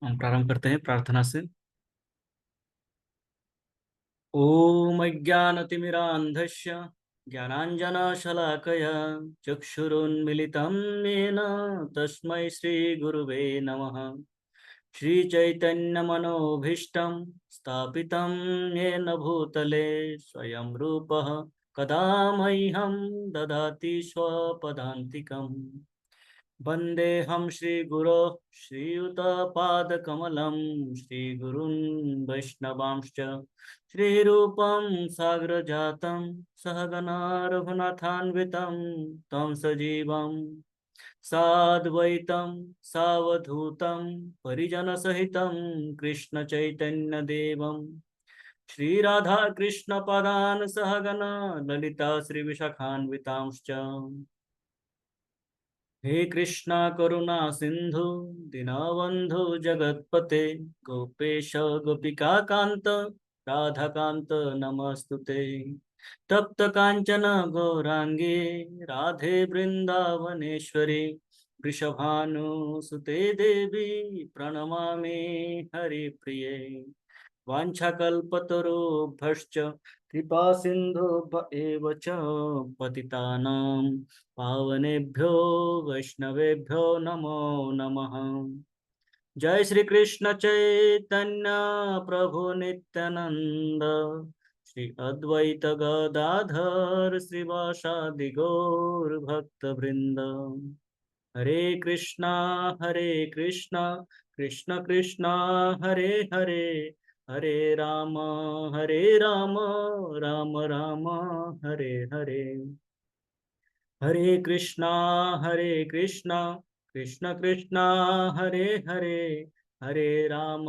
हम प्रारंभ करते हैं प्रार्थना से। ओम अज्ञानतिमिरान्धस्य ज्ञानाञ्जनशलाकया चक्षुरुन्मिलितं येन तस्मै श्रीगुरुवे नमः। श्रीचैतन्यमनोभीष्टं स्थापितं येन भूतले स्वयं रूपः कदा मह्यं ददाति स्वपदान्तिकम्। वन्देऽहं श्रीगुरो श्रीयुतपादकमलं श्रीगुरून् वैष्णवांश्च श्रीरूपं साग्रजातं सहगणा रघुनाथान्वितं तं सजीवं साद्वैतं सावधूतं परिजनसहितं कृष्णचैतन्यदेवं श्रीराधाकृष्णपदान् सहगणा ललिता श्रीविशाखान्वितांश्च। हे कृष्णा करुणा सिंधु दीनबंधु जगतपते गोपेश गोपिका कांत राधा कांत नमस्तुते। तप्त कांचन गौरांगे राधे वृंदावनेश्वरी वृषभानुसुते देवी प्रणमामि हरिप्रिये। वाञ्छाकल्पतरुभ्यश्च कृपा सिन्धुभ्य एव च पतितानां पावनेभ्यो वैष्णवेभ्यो नमो नमः। जय श्री कृष्ण चैतन्य प्रभु नित्यानंद श्री अद्वैत गदाधर श्रीवासादि गौर भक्त वृंद। हरे कृष्णा कृष्ण कृष्ण हरे हरे हरे राम राम राम हरे हरे। हरे कृष्णा कृष्ण कृष्ण हरे हरे हरे राम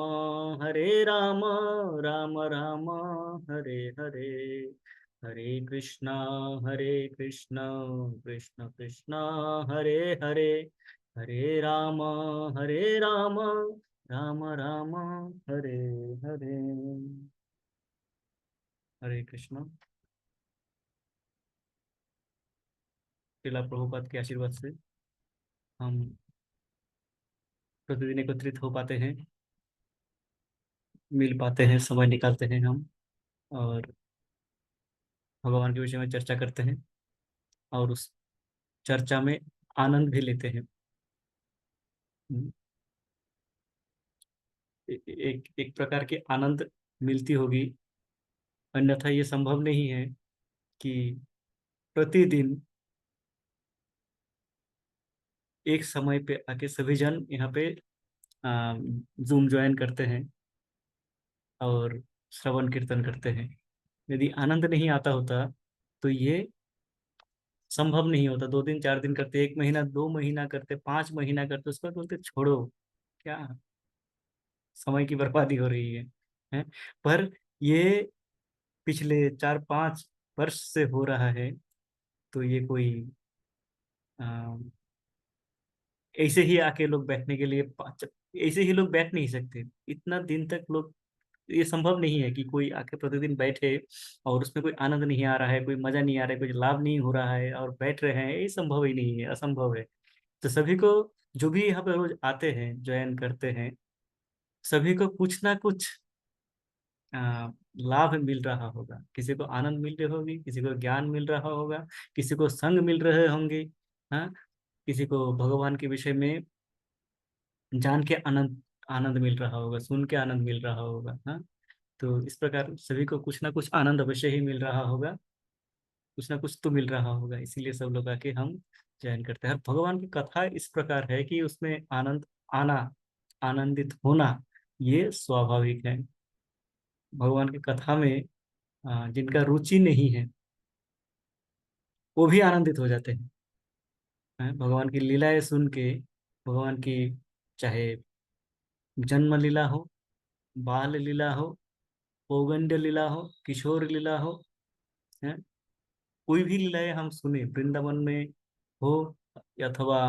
राम राम हरे हरे। हरे कृष्णा कृष्ण कृष्ण हरे हरे हरे राम राम हरे हरे। हरे कृष्णा। श्रीला प्रभुपाद के आशीर्वाद से हम प्रतिदिन एकत्रित हो पाते हैं, मिल पाते हैं, समय निकालते हैं हम और भगवान के विषय में चर्चा करते हैं और उस चर्चा में आनंद भी लेते हैं। एक एक प्रकार के आनंद मिलती होगी, अन्यथा ये संभव नहीं है कि प्रतिदिन एक समय पे आके सभी जन यहाँ पे जूम ज्वाइन करते हैं और श्रवण कीर्तन करते हैं। यदि आनंद नहीं आता होता तो ये संभव नहीं होता। 2 दिन 4 दिन करते, 1 महीना 2 महीना करते, 5 महीना करते, उसके बाद बोलते छोड़ो, क्या समय की बर्बादी हो रही है? पर ये पिछले 4-5 वर्ष से हो रहा है, तो ये कोई अ, ऐसे ही आके लोग बैठने के लिए ऐसे ही लोग बैठ नहीं सकते इतना दिन तक लोग। ये संभव नहीं है कि कोई आके प्रतिदिन बैठे और उसमें कोई आनंद नहीं आ रहा है, कोई मजा नहीं आ रहा है, कोई लाभ नहीं हो रहा है और बैठ रहे हैं। ये संभव ही नहीं है, असंभव है। तो सभी को, जो भी यहाँ पे रोज आते हैं, ज्वाइन करते हैं, सभी को कुछ ना कुछ लाभ मिल रहा होगा। किसी को आनंद मिल रही होगी, किसी को ज्ञान मिल रहा होगा, किसी को संग मिल रहे होंगे। हाँ, किसी को भगवान के विषय में जान के आनंद आनंद मिल रहा होगा, सुन के आनंद मिल रहा होगा। हाँ, तो इस प्रकार सभी को कुछ ना कुछ आनंद अवश्य ही मिल रहा होगा, कुछ ना कुछ तो मिल रहा होगा, इसीलिए सब लोग आके हम जॉइन करते हैं। और भगवान की कथा इस प्रकार है कि उसमें आनंद आना, आनंदित होना, ये स्वाभाविक है। भगवान की कथा में जिनका रुचि नहीं है वो भी आनंदित हो जाते हैं। भगवान की लीलाएं सुन के, भगवान की चाहे जन्म लीला हो, बाल लीला हो, पौगंड लीला हो, किशोर लीला हो, है, कोई भी लीलाएं हम सुने, वृंदावन में हो अथवा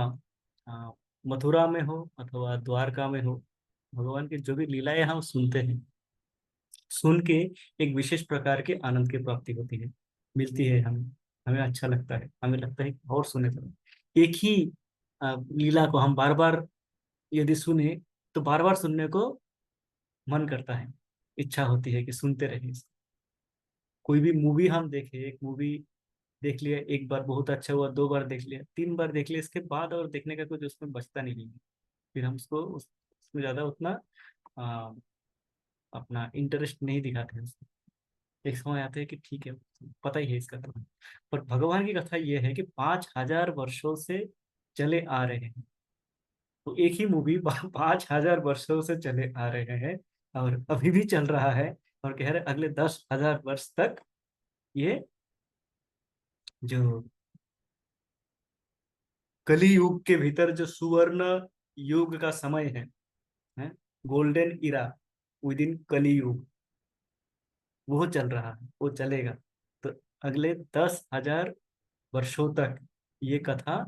आ, मथुरा में हो अथवा द्वारका में हो, भगवान की जो भी लीलाएं हम सुनते हैं, सुन के एक विशेष प्रकार के आनंद की प्राप्ति होती है, मिलती है हमें। हमें अच्छा लगता है, हमें लगता है कि और सुने तो एक ही लीला को हम बार बार यदि सुने तो बार बार सुनने को मन करता है, इच्छा होती है कि सुनते रहे इसको। कोई भी मूवी हम देखे, एक मूवी देख लिया एक बार बहुत अच्छा हुआ, दो बार देख लिया, तीन बार देख लिया, इसके बाद और देखने का कुछ उसमें बचता नहीं है। फिर हम उसको उसमें ज्यादा उतना आ, अपना इंटरेस्ट नहीं दिखाते हैं उसमें। एक समय आता है कि ठीक है, पता ही है इसका कथा। पर भगवान की कथा ये है कि 5,000 वर्षों से चले आ रहे हैं। तो एक ही मूवी 5,000 वर्षों से चले आ रहे हैं और अभी भी चल रहा है। और कह रहे अगले 10,000 वर्ष तक ये जो कली युग के भीतर जो सुवर्ण युग का समय है, गोल्डन इरा विद इन कली युग, वो चल रहा है, वो चलेगा। तो अगले 10,000 वर्षों तक ये कथा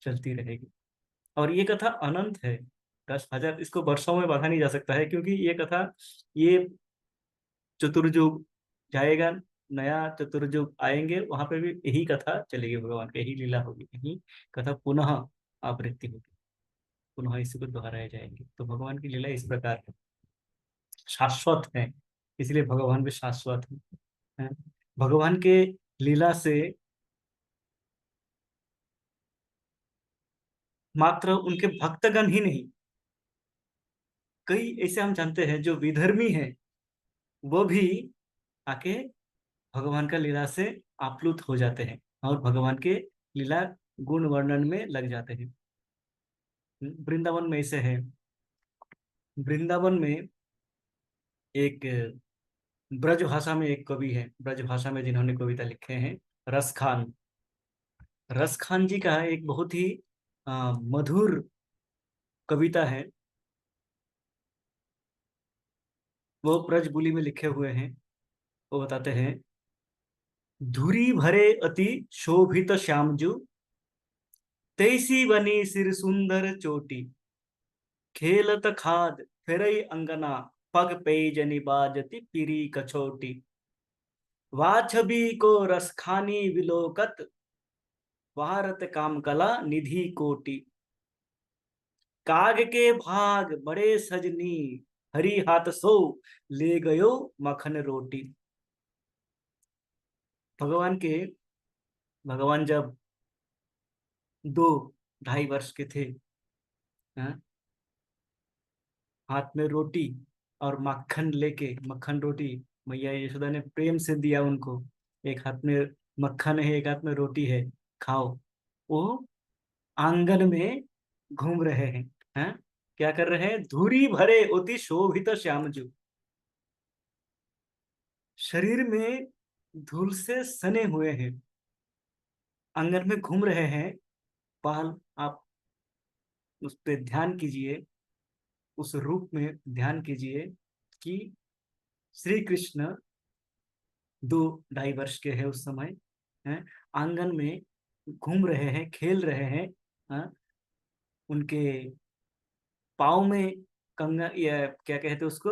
चलती रहेगी। और ये कथा अनंत है। 10,000 इसको वर्षों में बांधा नहीं जा सकता है, क्योंकि ये कथा, ये चतुर्युग जाएगा, नया चतुर्युग आएंगे, वहां पे भी यही कथा चलेगी, भगवान की यही लीला होगी, यही कथा पुनः आवृत्ति होगी, पुनः इसी को दोहराए जाएंगे। तो भगवान की लीला इस प्रकार है, शाश्वत है, इसलिए भगवान भी शाश्वत है। भगवान के लीला से मात्र उनके भक्तगण ही नहीं, कई ऐसे हम जानते हैं जो विधर्मी हैं, वो भी आके भगवान का लीला से आप्लुत हो जाते हैं और भगवान के लीला गुण वर्णन में लग जाते हैं। वृंदावन में ऐसे है। वृंदावन में एक ब्रज भाषा में एक कवि है, ब्रज भाषा में जिन्होंने कविता लिखे हैं, रस खान। रस खान जी का एक बहुत ही मधुर कविता है, वो ब्रज बोली में लिखे हुए हैं। वो बताते हैं, धुरी भरे अति शोभित श्यामजू, तैसी बनी सिर सुंदर चोटी, खेलत खाद फेरई अंगना, पग पेजनी बाजती पिरी कछोटी, वाछबी को रसखानी विलोकत, भारत काम कला निधि कोटि, काग के भाग बड़े सजनी, हरी हाथ सो ले गयो मखन रोटी। भगवान के भगवान जब 2-2.5 वर्ष के थे, हाँ, हाथ में रोटी और मक्खन लेके, मक्खन रोटी मैया यशोदा ने प्रेम से दिया उनको, एक हाथ में मक्खन है, एक हाथ में रोटी है, खाओ। वो आंगन में घूम रहे हैं, क्या कर रहे हैं, धूरी भरे अति शोभित श्यामजू, शरीर में धूल से सने हुए हैं, आंगन में घूम रहे हैं। बाल, आप उस पे ध्यान कीजिए, उस रूप में ध्यान कीजिए कि श्री कृष्ण 2-2.5 वर्ष के हैं उस समय, हैं, आंगन में घूम रहे हैं, खेल रहे हैं। हाँ, उनके पाँव में कंगा, या क्या कहते हैं उसको,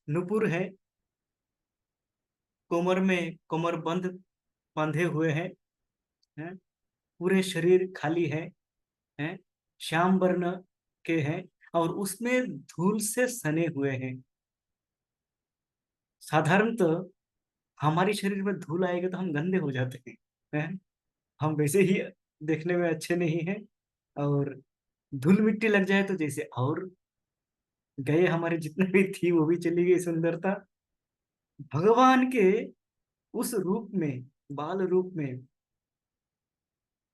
नुपुर है, कोमर में कोमर बंद बंधे हुए हैं, पूरे शरीर खाली है, श्याम वर्ण के हैं, और उसमें धूल से सने हुए हैं। साधारणतः हमारे शरीर में धूल आएगा तो हम गंदे हो जाते हैं, हम वैसे ही देखने में अच्छे नहीं हैं, और धूल मिट्टी लग जाए तो जैसे और गए, हमारे जितने भी थी वो भी चली गई सुंदरता। भगवान के उस रूप में, बाल रूप में,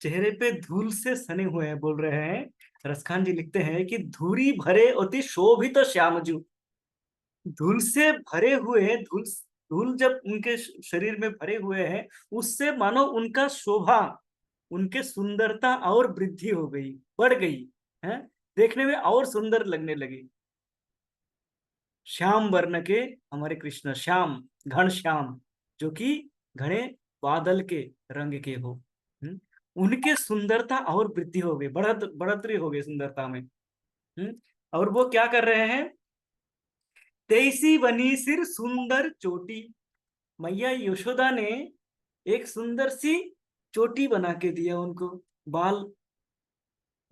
चेहरे पे धूल से सने हुए हैं, बोल रहे हैं, रसखान जी लिखते हैं कि धूरी भरे अति शोभित श्यामजू, धूल से भरे हुए, धूल धूल जब उनके शरीर में भरे हुए हैं, उससे मानो उनका शोभा, उनके सुंदरता और वृद्धि हो गई, बढ़ गई है, देखने में और सुंदर लगने लगी। श्याम वर्ण के हमारे कृष्ण, श्याम, घन श्याम, जो कि घने बादल के रंग के हो, उनके सुंदरता और वृद्धि हो गई, बढ़ोतरी हो गई सुंदरता में। और वो क्या कर रहे हैं, तैसी बनी सिर सुंदर चोटी, मैया यशोदा ने एक सुंदर सी चोटी बना के दिया उनको, बाल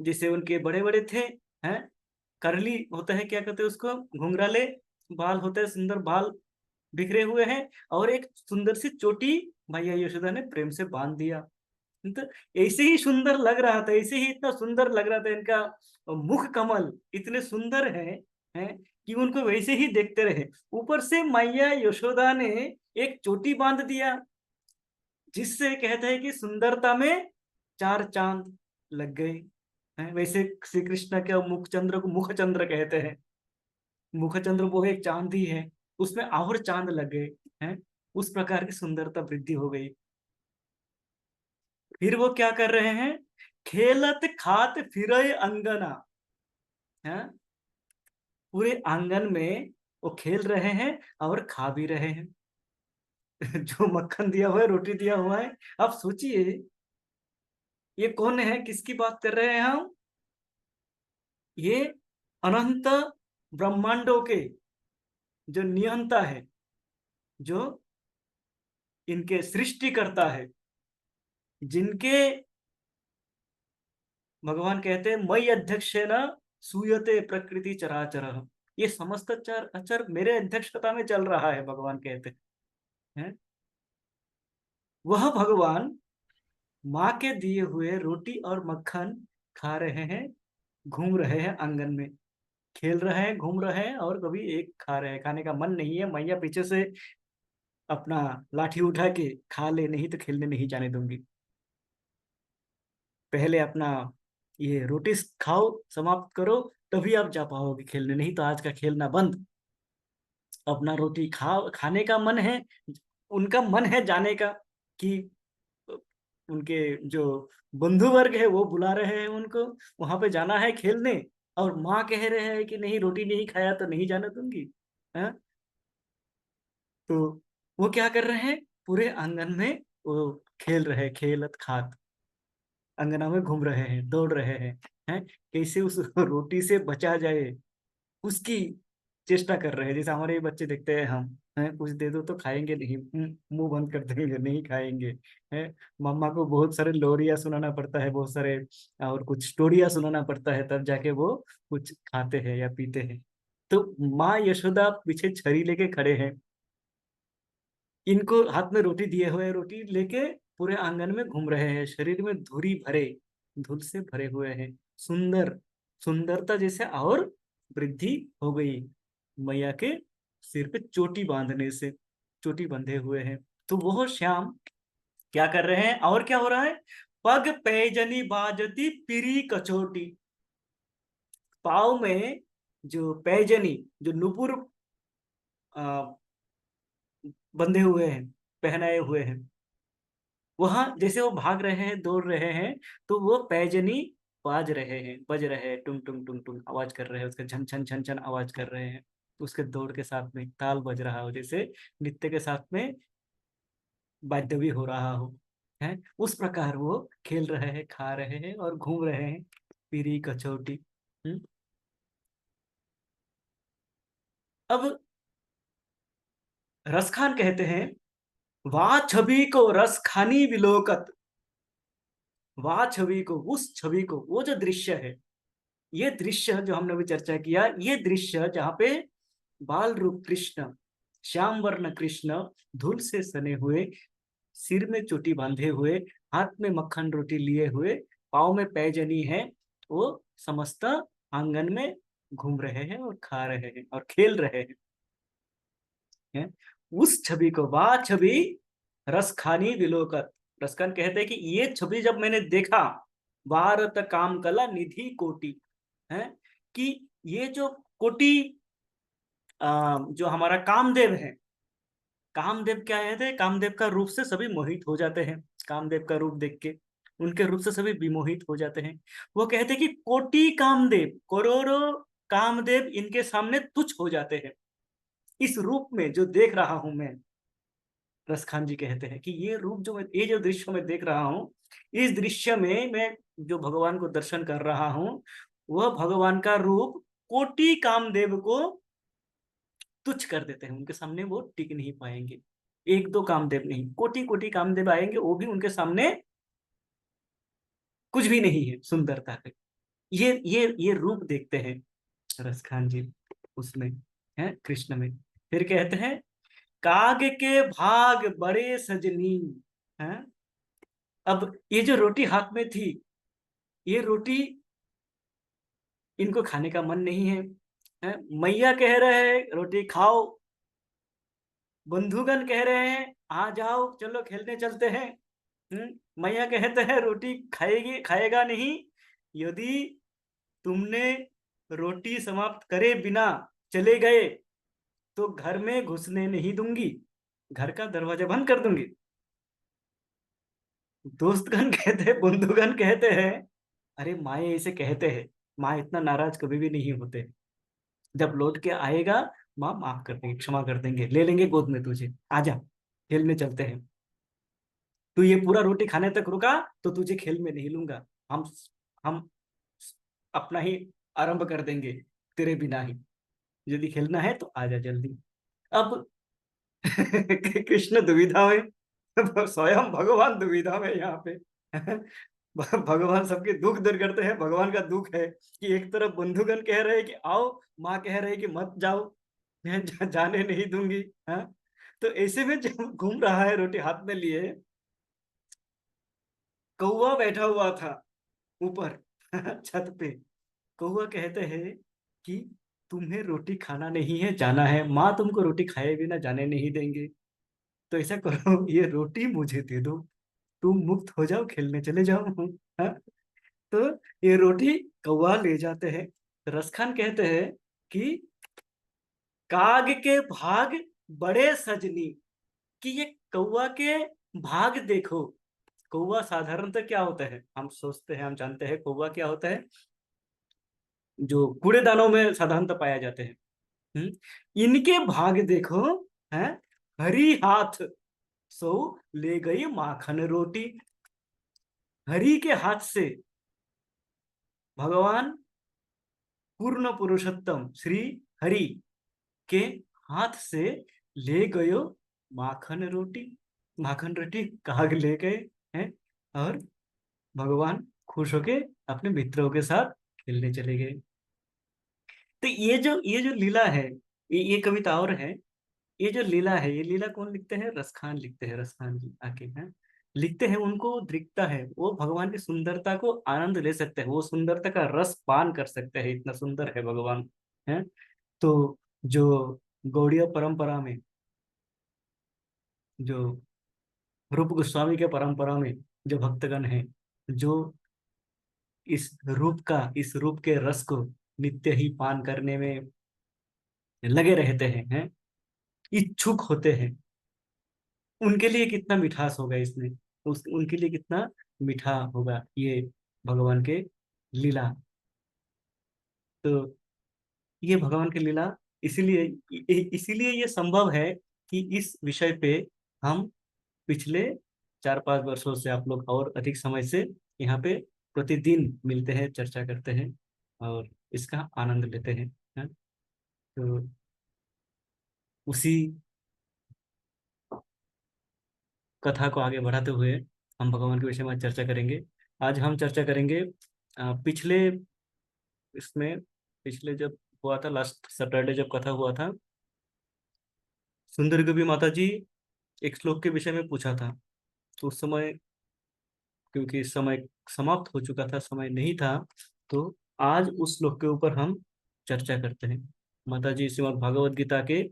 जैसे उनके बड़े बड़े थे, हैं, करली होता है, क्या कहते हैं उसको, घुंघराले बाल होते हैं, सुंदर बाल बिखरे हुए हैं, और एक सुंदर सी चोटी मैया यशोदा ने प्रेम से बांध दिया। तो ऐसे ही सुंदर लग रहा था, ऐसे ही इतना सुंदर लग रहा था, इनका मुख कमल इतने सुंदर हैं कि उनको वैसे ही देखते रहे। ऊपर से मैया यशोदा ने एक चोटी बांध दिया, जिससे कहते हैं कि सुंदरता में चार चांद लग गए हैं। वैसे श्री कृष्ण के मुख चंद्र को मुख चंद्र कहते हैं, मुख चंद्र वो एक चांद ही है, उसमें और चांद लग गए हैं। उस प्रकार की सुंदरता वृद्धि हो गई। फिर वो क्या कर रहे हैं, खेलत खात फिरय अंगना है, पूरे आंगन में वो खेल रहे हैं और खा भी रहे हैं। जो मक्खन दिया हुआ है, रोटी दिया हुआ है। आप सोचिए, ये कौन है, किसकी बात कर रहे हैं हम? ये अनंत ब्रह्मांडों के जो नियंता है, जो इनके सृष्टि करता है, जिनके भगवान कहते हैं मई अध्यक्ष न सूयते प्रकृति चराचर, ये समस्त चर अचर मेरे अध्यक्षता में चल रहा है, भगवान कहते हैं। वह भगवान माँ के दिए हुए रोटी और मक्खन खा रहे हैं, घूम रहे हैं आंगन में, खेल रहे हैं, घूम रहे हैं, और कभी एक खा रहे हैं। खाने का मन नहीं है, मैया पीछे से अपना लाठी उठा के खा ले, नहीं तो खेलने नहीं जाने दूंगी। पहले अपना ये रोटी खाओ, समाप्त करो, तभी आप जा पाओगे खेलने, नहीं तो आज का खेलना बंद। अपना रोटी खाने का मन है, उनका मन है जाने का, कि उनके जो बंधु वर्ग है वो बुला रहे हैं उनको, वहां पे जाना है खेलने, और माँ कह रहे हैं कि नहीं, रोटी नहीं खाया तो नहीं जाने दूंगी। हाँ? तो वो क्या कर रहे हैं, पूरे आंगन में वो खेल रहे हैं, खेलत खात अंगना में घूम रहे हैं, दौड़ रहे हैं कैसे उस रोटी से बचा जाए, उसकी चेष्टा कर रहे हैं। जैसे हमारे ये बच्चे देखते हैं, हम हैं कुछ दे दो तो खाएंगे नहीं, मुंह बंद कर देंगे, नहीं खाएंगे। हैं, मम्मा को बहुत सारे लोरिया सुनाना पड़ता है, बहुत सारे और कुछ स्टोरिया सुनाना पड़ता है, तब जाके वो कुछ खाते हैं या पीते हैं। तो माँ यशोदा पीछे छड़ी लेके खड़े हैं, इनको हाथ में रोटी दिए हुए, रोटी लेके पूरे आंगन में घूम रहे हैं, शरीर में धूरी भरे, धूल से भरे हुए हैं, सुंदर, सुंदरता जैसे और वृद्धि हो गई मैया के सिर पे चोटी बांधने से, चोटी बंधे हुए हैं। तो वो श्याम क्या कर रहे हैं, और क्या हो रहा है, पग पैजनी बाजती पिरी कचोटी, पाव में जो पैजनी, जो नुपुर बंधे हुए हैं, पहनाए हुए हैं, वहां जैसे वो भाग रहे हैं, दौड़ रहे हैं, तो वो पैजनी बाज रहे हैं, बज रहे हैं, टुंग टुंग टुंग टुंग आवाज कर रहे हैं, उसके झन छन छन छन आवाज कर रहे हैं। उसके दौड़ के साथ में ताल बज रहा हो, जैसे नृत्य के साथ में वाद्य भी हो रहा हो, है उस प्रकार वो खेल रहे हैं, खा रहे हैं और घूम रहे हैं, पीरी कचौटी। अब रसखान कहते हैं, वाह छवि को रस खानी विलोकत, वाह छवि को, उस छवि को, वो जो दृश्य है, ये दृश्य जो हमने अभी चर्चा किया, ये दृश्य जहाँ पे बाल रूप कृष्ण, श्याम वर्ण कृष्ण, धूल से सने हुए, सिर में चोटी बांधे हुए, हाथ में मक्खन रोटी लिए हुए, पाँव में पैजनी है, वो समस्त आंगन में घूम रहे हैं और खा रहे हैं और खेल रहे हैं। उस छवि को, वाह छवि रस खानी विलोकत, रसखान कहते हैं कि ये छवि जब मैंने देखा, भारत काम कला निधि कोटि है, कि ये जो कोटि, जो हमारा कामदेव है, कामदेव क्या है, कामदेव का रूप से सभी मोहित हो जाते हैं, कामदेव का रूप देख के उनके रूप से सभी विमोहित हो जाते हैं। वो कहते हैं कि कोटि कामदेव, करोड़ों कामदेव इनके सामने तुच्छ हो जाते हैं, इस रूप में जो देख रहा हूं मैं। रसखान जी कहते हैं कि ये रूप जो मैं, ये जो दृश्य मैं देख रहा हूँ, इस दृश्य में मैं जो भगवान को दर्शन कर रहा हूँ, वह भगवान का रूप कोटि कामदेव को तुच्छ कर देते हैं, उनके सामने वो टिक नहीं पाएंगे। एक दो कामदेव नहीं, कोटि कोटि कामदेव आएंगे, वो भी उनके सामने कुछ भी नहीं है सुंदरता के। ये रूप देखते हैं, रस खान जी उसमें है, कृष्ण में। फिर कहते हैं काग के भाग बड़े सजनी। हैं? अब ये जो रोटी हाथ में थी, ये रोटी इनको खाने का मन नहीं है, हैं? मैया कह रहे हैं रोटी खाओ, बंधुगण कह रहे हैं आ जाओ चलो खेलने चलते हैं। मैया कहते हैं रोटी खाएगी, खाएगा नहीं, यदि तुमने रोटी समाप्त करे बिना चले गए तो घर में घुसने नहीं दूंगी, घर का दरवाजा बंद कर दूंगी। दोस्तगण कहते हैं, बंधुगण कहते हैं अरे माए ऐसे कहते हैं, माँ इतना नाराज कभी भी नहीं होते, जब लौट के आएगा माँ माफ कर देंगे, क्षमा कर देंगे, ले लेंगे गोद में तुझे, आजा खेलने चलते हैं। तू ये पूरा रोटी खाने तक रुका तो तुझे खेल में नहीं लूंगा, हम अपना ही आरंभ कर देंगे तेरे बिना ही, यदि खेलना है तो आजा जल्दी। अब कृष्ण दुविधा में, स्वयं भगवान दुविधा में यहाँ पे। भगवान सबके दुख दूर करते हैं, भगवान का दुख है कि एक तरफ बंधुगण कह रहे हैं कि आओ, माँ कह रहे हैं कि मत जाओ, मैं जाने नहीं दूंगी। हाँ, तो ऐसे में जब घूम रहा है रोटी हाथ में लिए, कौवा बैठा हुआ था ऊपर छत पे। कौवा कहते हैं कि तुम्हें रोटी खाना नहीं है, जाना है, माँ तुमको रोटी खाए बिना जाने नहीं देंगे, तो ऐसा करो ये रोटी मुझे दे दो, तुम मुक्त हो जाओ, खेलने चले जाओ। हाँ? तो ये रोटी कौवा ले जाते हैं। रस खान कहते हैं कि काग के भाग बड़े सजनी, कि ये कौवा के भाग देखो। कौवा साधारणतः क्या होता है, हम सोचते हैं, हम जानते हैं कौवा क्या होता है, जो कूड़ेदानों में साधारणतः पाया जाते हैं। इनके भाग देखो, हैं? हरी हाथ सो ले गई माखन रोटी। हरि के हाथ से भगवान पूर्ण पुरुषोत्तम श्री हरि के हाथ से ले गयो माखन रोटी। माखन रोटी काग ले गए हैं, और भगवान खुश होके अपने मित्रों के साथ खेलने चले गए। तो ये जो लीला है, ये कविता और है। ये जो लीला है, ये लीला कौन लिखते हैं, रसखान लिखते हैं, रसखान जी आके हैं लिखते हैं। उनको दिखता है, वो भगवान की सुंदरता को आनंद ले सकते हैं, वो सुंदरता का रस पान कर सकते हैं, इतना सुंदर है भगवान। है तो जो गौड़ीय परंपरा में, जो रूप गोस्वामी के परंपरा में जो भक्तगण हैं, जो इस रूप के रस को नित्य ही पान करने में लगे रहते हैं, इच्छुक होते हैं, उनके लिए कितना मिठास होगा इसमें, उनके लिए कितना मीठा होगा ये भगवान के लीला। तो ये भगवान की लीला, इसीलिए इसीलिए ये संभव है कि इस विषय पे हम पिछले 4-5 वर्षों से, आप लोग और अधिक समय से यहाँ पे प्रतिदिन मिलते हैं, चर्चा करते हैं और इसका आनंद लेते हैं। हाँ? तो उसी कथा को आगे बढ़ाते हुए हम भगवान के विषय में चर्चा करेंगे। आज हम चर्चा करेंगे पिछले इसमें, पिछले जब हुआ था, लास्ट सैटरडे जब कथा हुआ था, सुंदर देवी माता जी एक श्लोक के विषय में पूछा था। तो उस समय, क्योंकि समय समाप्त हो चुका था, समय नहीं था, तो आज उस श्लोक के ऊपर हम चर्चा करते हैं। माता जी श्रीमद् भागवत गीता के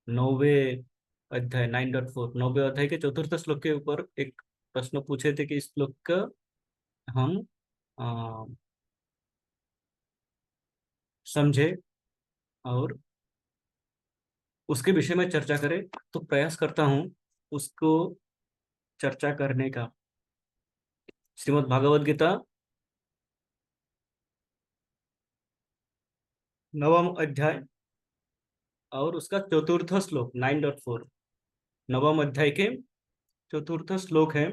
9वें अध्याय 9.4, 9वें अध्याय के चतुर्थ श्लोक के ऊपर एक प्रश्न पूछे थे कि इस श्लोक का हम अ, समझे और उसके विषय में चर्चा करें। तो प्रयास करता हूँ उसको चर्चा करने का। श्रीमद् भागवत गीता 9वां अध्याय और उसका चतुर्थ श्लोक 9.4, 9वां अध्याय के चतुर्थ श्लोक है,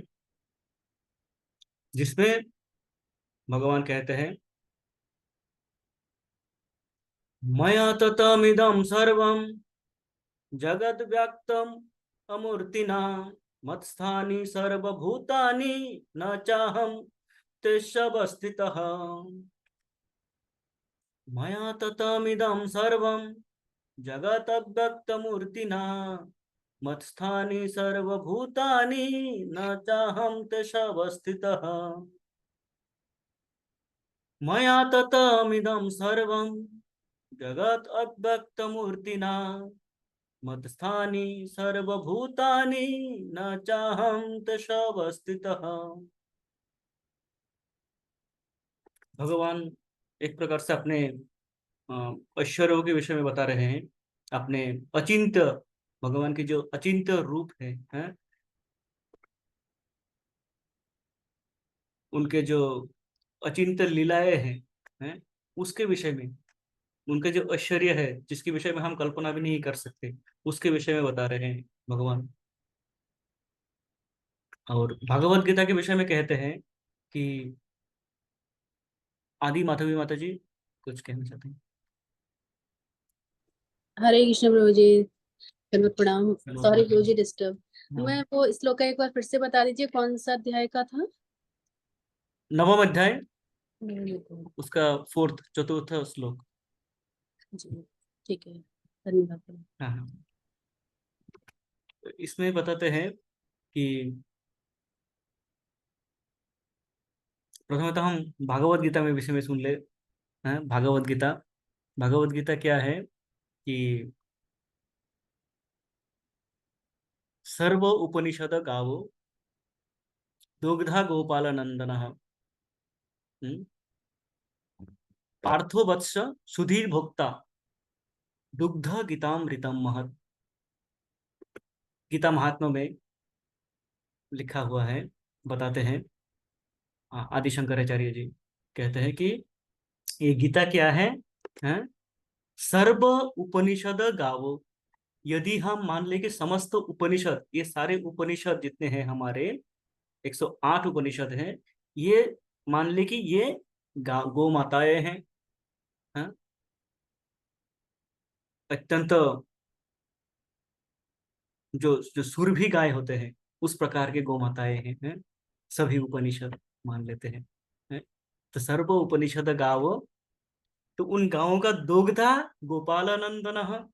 जिसमें भगवान कहते हैं मया ततमिदं सर्वं जगद व्याप्तम अमूर्तिना मत्स्थानि सर्वभूतानि न चाहम तेषवस्थितः। मया ततमिदं सर्वं जगतव्यक्तमूर्तिना मत्स्थानि सर्वभूतानि न चाहं तेषवस्थितः। मया ततमिदं सर्वं जगत् अव्यक्तमूर्तिना मत्स्थानि सर्वभूतानि न चाहं तेषवस्थितः। भगवान एक प्रकार से अपने ऐश्वर्यों के विषय में बता रहे हैं, अपने अचिंत्य, भगवान के जो अचिंत्य रूप हैं, उनके जो अचिंत्य लीलाएं हैं, उसके विषय में, उनके जो ऐश्वर्य है जिसके विषय में हम कल्पना भी नहीं कर सकते, उसके विषय में बता रहे हैं भगवान। और भगवत गीता के विषय में कहते हैं कि आदि माधवी माता जी कुछ कहना चाहते हैं। हरे कृष्ण प्रभु जी, दंडवत प्रणाम। हेलो। सॉरी प्रभु जी, डिस्टर्ब। हाँ। मैं वो श्लोक का एक बार फिर से बता दीजिए, कौन सा अध्याय का था? नवम अध्याय, जी। उसका फोर्थ, चतुर्थ श्लोक। ठीक है, धन्यवाद। हाँ हाँ। तो इसमें बताते हैं कि प्रथमतः हम भागवत गीता में विषय में सुन ले हैं। भागवत गीता, भगवत गीता क्या है कि सर्व उपनिषद गावो दुग्धा गोपाल नंदन, पार्थो वत्स सुधीर भोक्ता दुग्ध गीतामृतम महत। गीता महात्मा में लिखा हुआ है, बताते हैं आदि शंकराचार्य जी कहते हैं कि ये गीता क्या है, हैं? सर्व उपनिषद गावो। यदि हम मान ले कि समस्त उपनिषद, ये सारे उपनिषद जितने हैं हमारे 108 उपनिषद हैं, ये मान ले कि ये गौ माताएं हैं, अत्यंत जो जो सुरभि गाय होते हैं उस प्रकार के गौ माताएं हैं, सभी उपनिषद मान लेते हैं। तो सर्व उपनिषद गावो, तो उन गांवों का दोग्धा गोपालानंदन।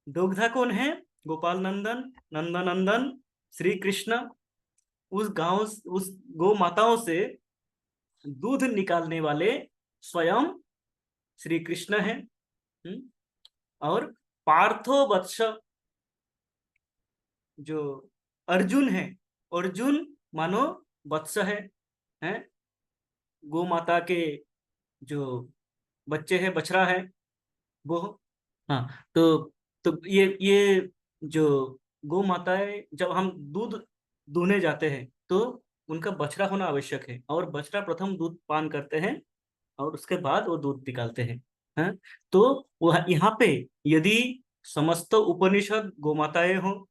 दोग्धा कौन है? गोपाल नंदन, नंदनंदन श्री कृष्ण। उस गांव, उस गौ माताओं से दूध निकालने वाले स्वयं श्री कृष्ण है। और पार्थो वत्स, जो अर्जुन है, अर्जुन मानो वत्स है, गौ माता के जो बच्चे हैं, बछड़ा है वो। हाँ। तो ये जो गौ माताएं, जब हम दूध दूहने जाते हैं तो उनका बछड़ा होना आवश्यक है, और बछड़ा प्रथम दूध पान करते हैं और उसके बाद वो दूध निकालते हैं। तो वह यहाँ पे यदि समस्त उपनिषद गोमाताएं हो,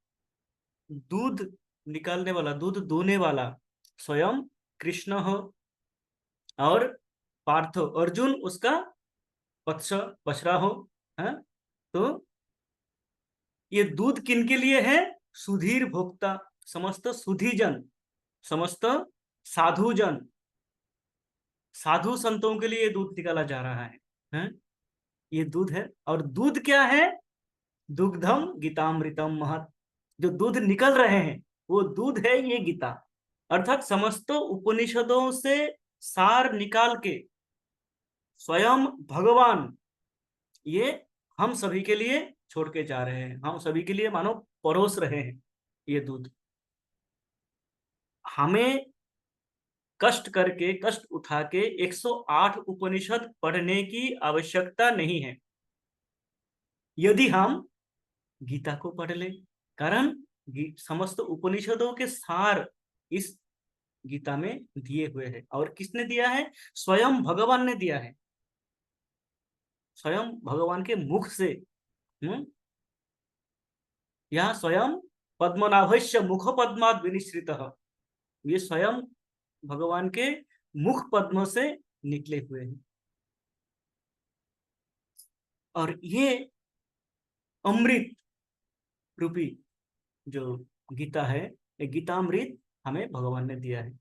दूध निकालने वाला, दूध दूहने वाला स्वयं कृष्ण हो, और पार्थ अर्जुन उसका वत्स बछड़ा हो, है, तो ये दूध किनके लिए है? सुधीर भोक्ता, समस्त सुधीजन, समस्त साधुजन, साधु संतों के लिए ये दूध निकाला जा रहा है? ये दूध है। और दूध क्या है? दुग्धम गीतामृतम महत। जो दूध निकल रहे हैं वो दूध है ये गीता, अर्थात समस्त उपनिषदों से सार निकाल के स्वयं भगवान ये हम सभी के लिए छोड़ के जा रहे हैं, हम सभी के लिए मानो परोस रहे हैं ये दूध। हमें कष्ट करके, कष्ट उठा के 108 उपनिषद पढ़ने की आवश्यकता नहीं है यदि हम गीता को पढ़ ले। कारण समस्त उपनिषदों के सार इस गीता में दिए हुए हैं। और किसने दिया है? स्वयं भगवान ने दिया है, स्वयं भगवान के मुख से। यहाँ स्वयं पद्मनाभस्य मुख पद्माद विनिश्रित, ये स्वयं भगवान के मुख पद्म से निकले हुए हैं। और ये अमृत रूपी जो गीता है, ये गीतामृत हमें भगवान ने दिया है।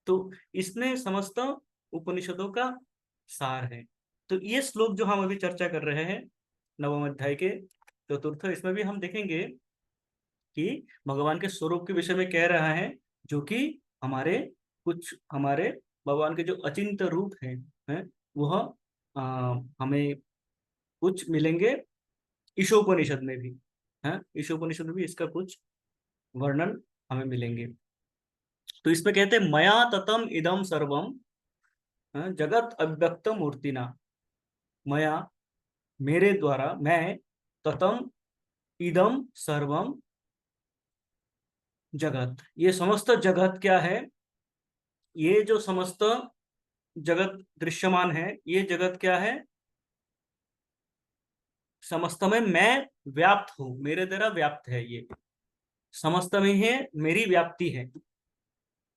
तो इसमें समस्त उपनिषदों का सार है। तो ये श्लोक जो हम अभी चर्चा कर रहे हैं नवम अध्याय के चतुर्थ, इसमें भी हम देखेंगे कि भगवान के स्वरूप के विषय में कह रहा है, जो कि हमारे हमारे भगवान के जो अचिंत्य रूप हैं वह हमें कुछ मिलेंगे ईशोपनिषद में भी है, ईशोपनिषद में भी इसका कुछ वर्णन हमें मिलेंगे। तो इसमें कहते हैं मया ततम इदम सर्वम जगत अव्यक्त मूर्तिना, मया मेरे द्वारा, मैं ततम इदम सर्वम जगत, ये समस्त जगत क्या है, ये जो समस्त जगत दृश्यमान है, ये जगत क्या है, समस्त में मैं व्याप्त हूं, मेरे द्वारा व्याप्त है, ये समस्त में है, मेरी व्याप्ति है,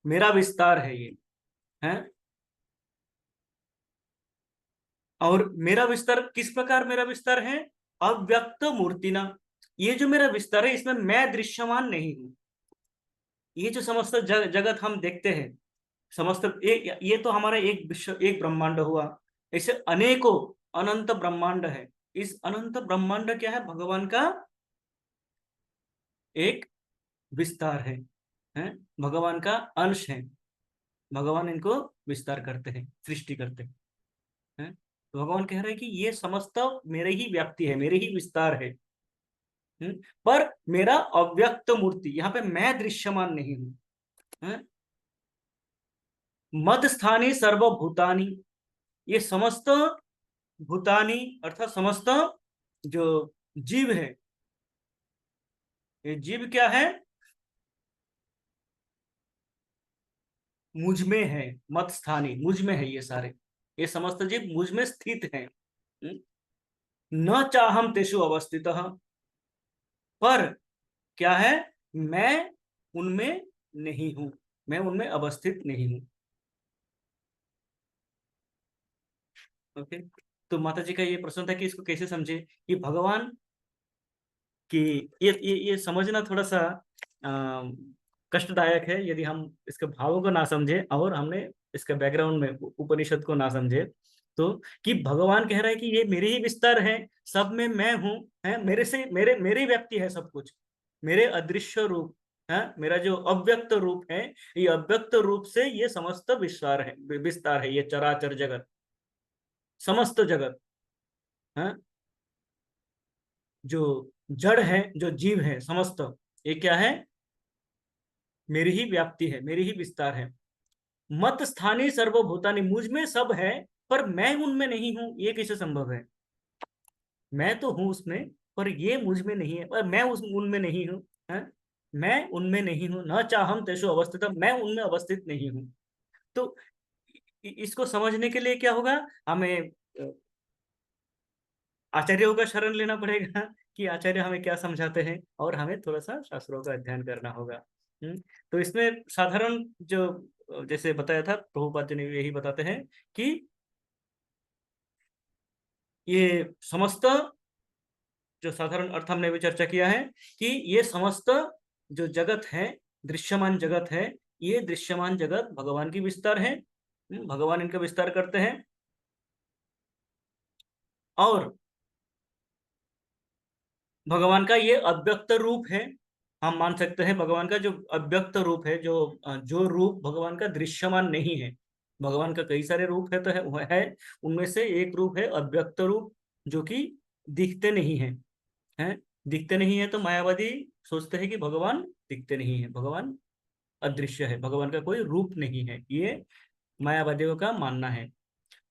मेरा विस्तार है ये है। और मेरा विस्तार किस प्रकार मेरा विस्तार है, अव्यक्त मूर्तिना, ये जो मेरा विस्तार है इसमें मैं दृश्यमान नहीं हूं। ये जो समस्त जगत हम देखते हैं, समस्त ये तो हमारा एक विश्व, एक ब्रह्मांड हुआ, ऐसे अनेकों अनंत ब्रह्मांड है। इस अनंत ब्रह्मांड क्या है, भगवान का एक विस्तार है, भगवान का अंश है, भगवान इनको विस्तार करते हैं, सृष्टि करते हैं। तो भगवान कह रहे हैं कि ये समस्त मेरे ही व्याप्ति है, मेरे ही विस्तार है। पर मेरा अव्यक्त मूर्ति, यहाँ पे मैं दृश्यमान नहीं हूं। मद स्थानी सर्वभूतानी, ये समस्त भूतानी अर्थात समस्त जो जीव है, ये जीव क्या है, मुझ में है, मत स्थानी मुझ में है, ये सारे ये समस्त जीव मुझ में स्थित हैं। न चाहम तेषु अवस्थित, पर क्या है, मैं उनमें नहीं हूं, मैं उनमें अवस्थित नहीं हूं। ओके, तो माता जी का ये प्रश्न था कि इसको कैसे समझे, कि भगवान कि ये समझना थोड़ा सा कष्टदायक है यदि हम इसके भावों को ना समझे और हमने इसके बैकग्राउंड में उपनिषद को ना समझे। तो कि भगवान कह रहा है कि ये मेरे ही विस्तार है, सब में मैं हूं, है मेरे से, मेरी व्याप्ति है सब कुछ, मेरे अदृश्य रूप है, मेरा जो अव्यक्त रूप है, ये अव्यक्त रूप से ये समस्त विस्तार है, ये चराचर जगत, समस्त जगत है, जो जड़ है, जो जीव है समस्त, ये क्या है, मेरी ही व्याप्ति है, मेरी ही विस्तार है। मत स्थानीय सर्वभूतानि, मुझ में सब है पर मैं उनमें नहीं हूं, ये कैसे संभव है, मैं तो हूं उसमें पर ये मुझ में नहीं है, पर मैं उनमें नहीं हूं, है? मैं उनमें नहीं हूं, न चाहम तेषु अवस्थित, मैं उनमें अवस्थित नहीं हूं। तो इसको समझने के लिए क्या होगा, हमें आचार्यों का शरण लेना पड़ेगा कि आचार्य हमें क्या समझाते हैं, और हमें थोड़ा सा शास्त्रों का अध्ययन करना होगा। तो इसमें साधारण जो जैसे बताया था, प्रभुपाद जी ने यही बताते हैं कि ये समस्त, जो साधारण अर्थ हमने भी चर्चा किया है कि ये समस्त जो जगत है, दृश्यमान जगत है, ये दृश्यमान जगत भगवान की विस्तार है, भगवान इनका विस्तार करते हैं। और भगवान का ये अव्यक्त रूप है, हम मान सकते हैं भगवान का जो अव्यक्त रूप है, जो रूप भगवान का दृश्यमान नहीं है, भगवान का कई सारे रूप है तो है उनमें से एक रूप है अव्यक्त रूप, जो कि दिखते नहीं है, हैं, दिखते नहीं है। तो मायावादी सोचते हैं कि भगवान दिखते नहीं है, भगवान अदृश्य है, भगवान का कोई रूप नहीं है, ये मायावादियों का मानना है।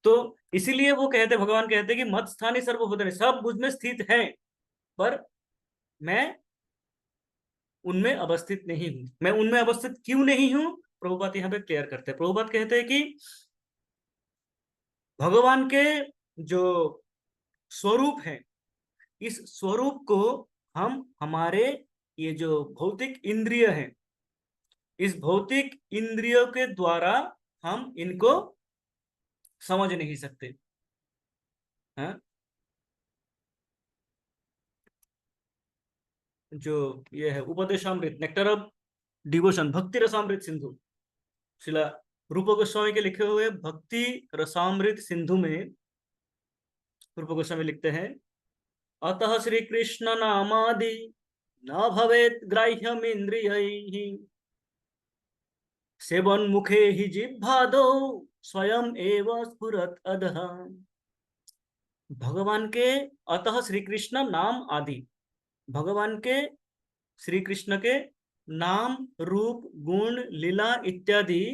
तो इसीलिए वो कहते, भगवान कहते हैं कि मत स्थानी सर्वभूत, सब मुझ में स्थित है पर मैं उनमें अवस्थित नहीं हूं। मैं उनमें अवस्थित क्यों नहीं हूं, प्रभुपाद यहाँ पे क्लियर करते हैं। प्रभुपाद कहते हैं कि भगवान के जो स्वरूप है, इस स्वरूप को हम हमारे ये जो भौतिक इंद्रिय है, इस भौतिक इंद्रियों के द्वारा हम इनको समझ नहीं सकते हैं। जो ये है उपदेशामृत, नेक्टर ऑफ डिवोशन, भक्ति रसामृत सिंधु, शिला रूप गोस्वामी के लिखे हुए भक्ति रसामृत सिंधु में रूप गोस्वामी लिखते हैं, अतः श्री कृष्ण नामादि न भवेत ग्राह्यम इंद्रियैः सेवन मुखे ही जिह्वादौ स्वयं एव स्फुरत अधः। भगवान के अतः श्री कृष्ण नाम आदि, भगवान के श्री कृष्ण के नाम रूप गुण लीला इत्यादि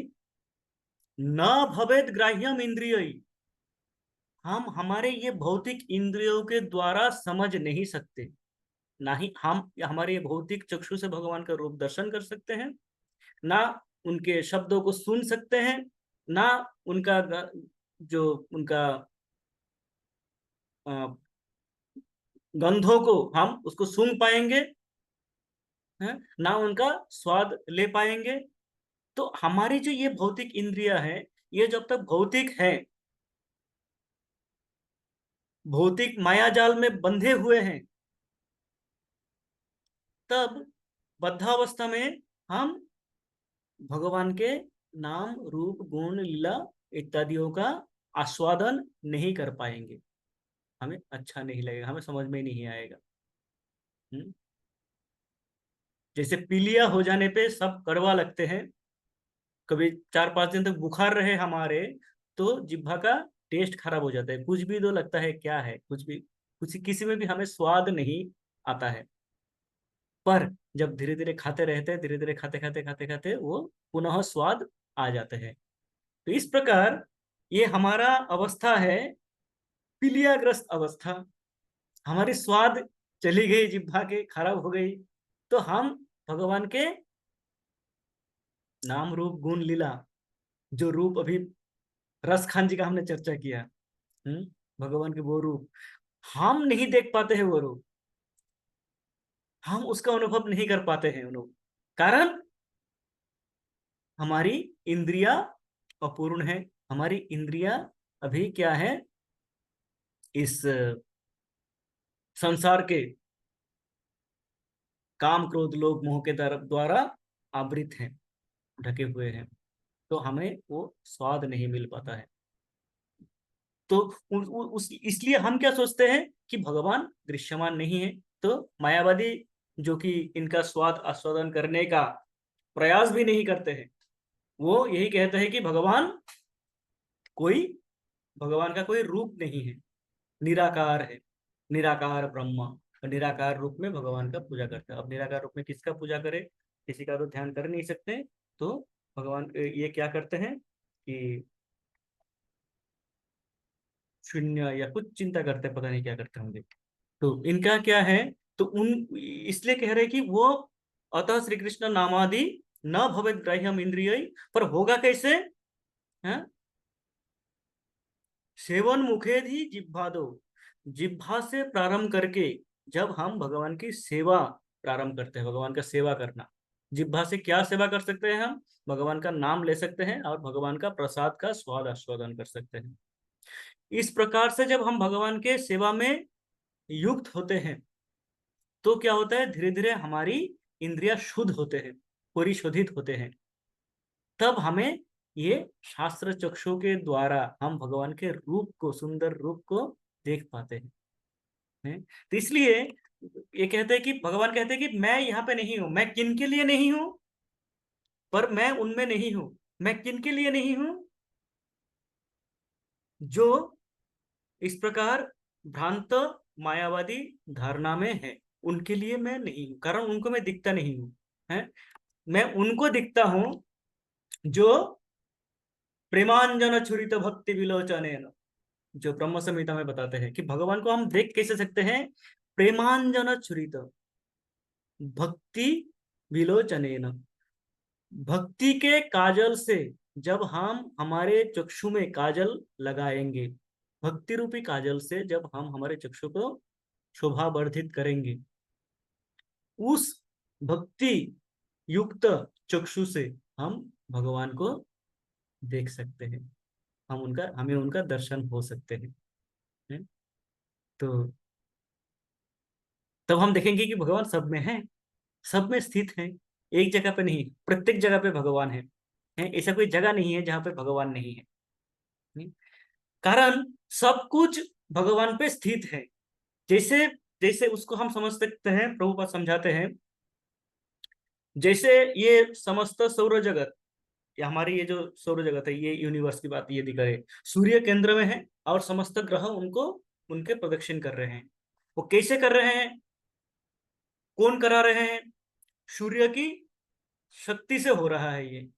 न भवेत ग्राह्यम इंद्रिय, हम हमारे ये भौतिक इंद्रियों के द्वारा समझ नहीं सकते, ना ही हम हमारे ये भौतिक चक्षु से भगवान का रूप दर्शन कर सकते हैं, ना उनके शब्दों को सुन सकते हैं, ना उनका जो उनका गंधों को हम उसको सूंघ पाएंगे, है ना उनका स्वाद ले पाएंगे। तो हमारी जो ये भौतिक इंद्रियां है, ये जब तक भौतिक है, भौतिक माया जाल में बंधे हुए हैं, तब बद्धावस्था में हम भगवान के नाम रूप गुण लीला इत्यादियों का आस्वादन नहीं कर पाएंगे, हमें अच्छा नहीं लगेगा, हमें समझ में नहीं आएगा। जैसे पीलिया हो जाने पे सब कड़वा लगते हैं, कभी 4-5 दिन तक बुखार रहे हमारे तो जिह्वा का टेस्ट खराब हो जाता है, कुछ भी तो लगता है क्या है, कुछ भी कुछ किसी में भी हमें स्वाद नहीं आता है। पर जब धीरे धीरे खाते रहते हैं, धीरे धीरे खाते खाते खाते खाते वो पुनः स्वाद आ जाते हैं। तो इस प्रकार ये हमारा अवस्था है, पीलियाग्रस्त अवस्था। हमारी स्वाद चली गई, जिह्वा के खराब हो गई, तो हम भगवान के नाम रूप गुण लीला, जो रूप अभी रस खान जी का हमने चर्चा किया, भगवान के वो रूप हम नहीं देख पाते हैं, वो रूप हम उसका अनुभव नहीं कर पाते हैं, अनुभव कारण हमारी इंद्रिया अपूर्ण है, हमारी इंद्रिया अभी क्या है, इस संसार के काम क्रोध लोभ मोह के द्वारा आवृत हैं, ढके हुए हैं, तो हमें वो स्वाद नहीं मिल पाता है। तो इसलिए हम क्या सोचते हैं कि भगवान दृश्यमान नहीं है, तो मायावादी जो कि इनका स्वाद आस्वादन करने का प्रयास भी नहीं करते हैं, वो यही कहते हैं कि भगवान का कोई रूप नहीं है, निराकार है, निराकार ब्रह्म, और निराकार रूप में भगवान का पूजा करते हैं। अब निराकार रूप में किसका पूजा करें, किसी का तो ध्यान कर नहीं सकते, तो भगवान ये क्या करते हैं कि शून्य या कुछ चिंता करते, पता नहीं क्या करते होंगे। तो इनका क्या है, तो उन इसलिए कह रहे कि वो अतः श्री कृष्ण नामादि न भवेत ग्राह्यम इंद्रिय, पर होगा कैसे, है? सेवन मुखे ही जिह्वा दो, जिह्वा से प्रारंभ करके जब हम भगवान की सेवा प्रारंभ करते हैं, भगवान का सेवा करना, जिह्वा से क्या सेवा कर सकते हैं हम, भगवान का नाम ले सकते हैं और भगवान का प्रसाद का स्वाद आस्वादन कर सकते हैं। इस प्रकार से जब हम भगवान के सेवा में युक्त होते हैं, तो क्या होता है, धीरे धीरे हमारी इंद्रियां शुद्ध होते हैं, परिशोधित होते हैं, तब हमें ये शास्त्र चक्षु के द्वारा हम भगवान के रूप को, सुंदर रूप को देख पाते हैं। तो इसलिए ये कहते हैं कि भगवान कहते हैं कि मैं यहाँ पे नहीं हूं, मैं किन के लिए नहीं हूं, पर मैं उनमें नहीं हूं। मैं किन के लिए नहीं हूं, जो इस प्रकार भ्रांत मायावादी धारणा में है, उनके लिए मैं नहीं हूं, कारण उनको मैं दिखता नहीं हूं, है। मैं उनको दिखता हूं जो प्रेमांजन छुरित भक्ति विलोचन, जो ब्रह्म संहिता में बताते हैं कि भगवान को हम देख कैसे सकते हैं, प्रेमांजन छुरित भक्ति विलोचनेन, भक्ति के काजल से जब हम हमारे चक्षु में काजल लगाएंगे, भक्ति रूपी काजल से जब हम हमारे चक्षु को शोभा वर्धित करेंगे, उस भक्ति युक्त चक्षु से हम भगवान को देख सकते हैं, हमें उनका दर्शन हो सकते हैं, है? तो तब हम देखेंगे कि भगवान सब में है, सब में स्थित है, एक जगह पे नहीं, प्रत्येक जगह पे भगवान है, ऐसा कोई जगह नहीं है जहां पे भगवान नहीं है। नहीं? कारण सब कुछ भगवान पे स्थित है। जैसे जैसे उसको हम समझ सकते हैं, प्रभुपाद समझाते हैं, जैसे ये समस्त सौर जगत, ये हमारी ये जो सौर जगत है, ये यूनिवर्स की बात ये दिखा रहे, सूर्य केंद्र में है और समस्त ग्रह उनको उनके प्रदक्षिण कर रहे हैं। वो कैसे कर रहे हैं, कौन करा रहे हैं? सूर्य की शक्ति से हो रहा है ये।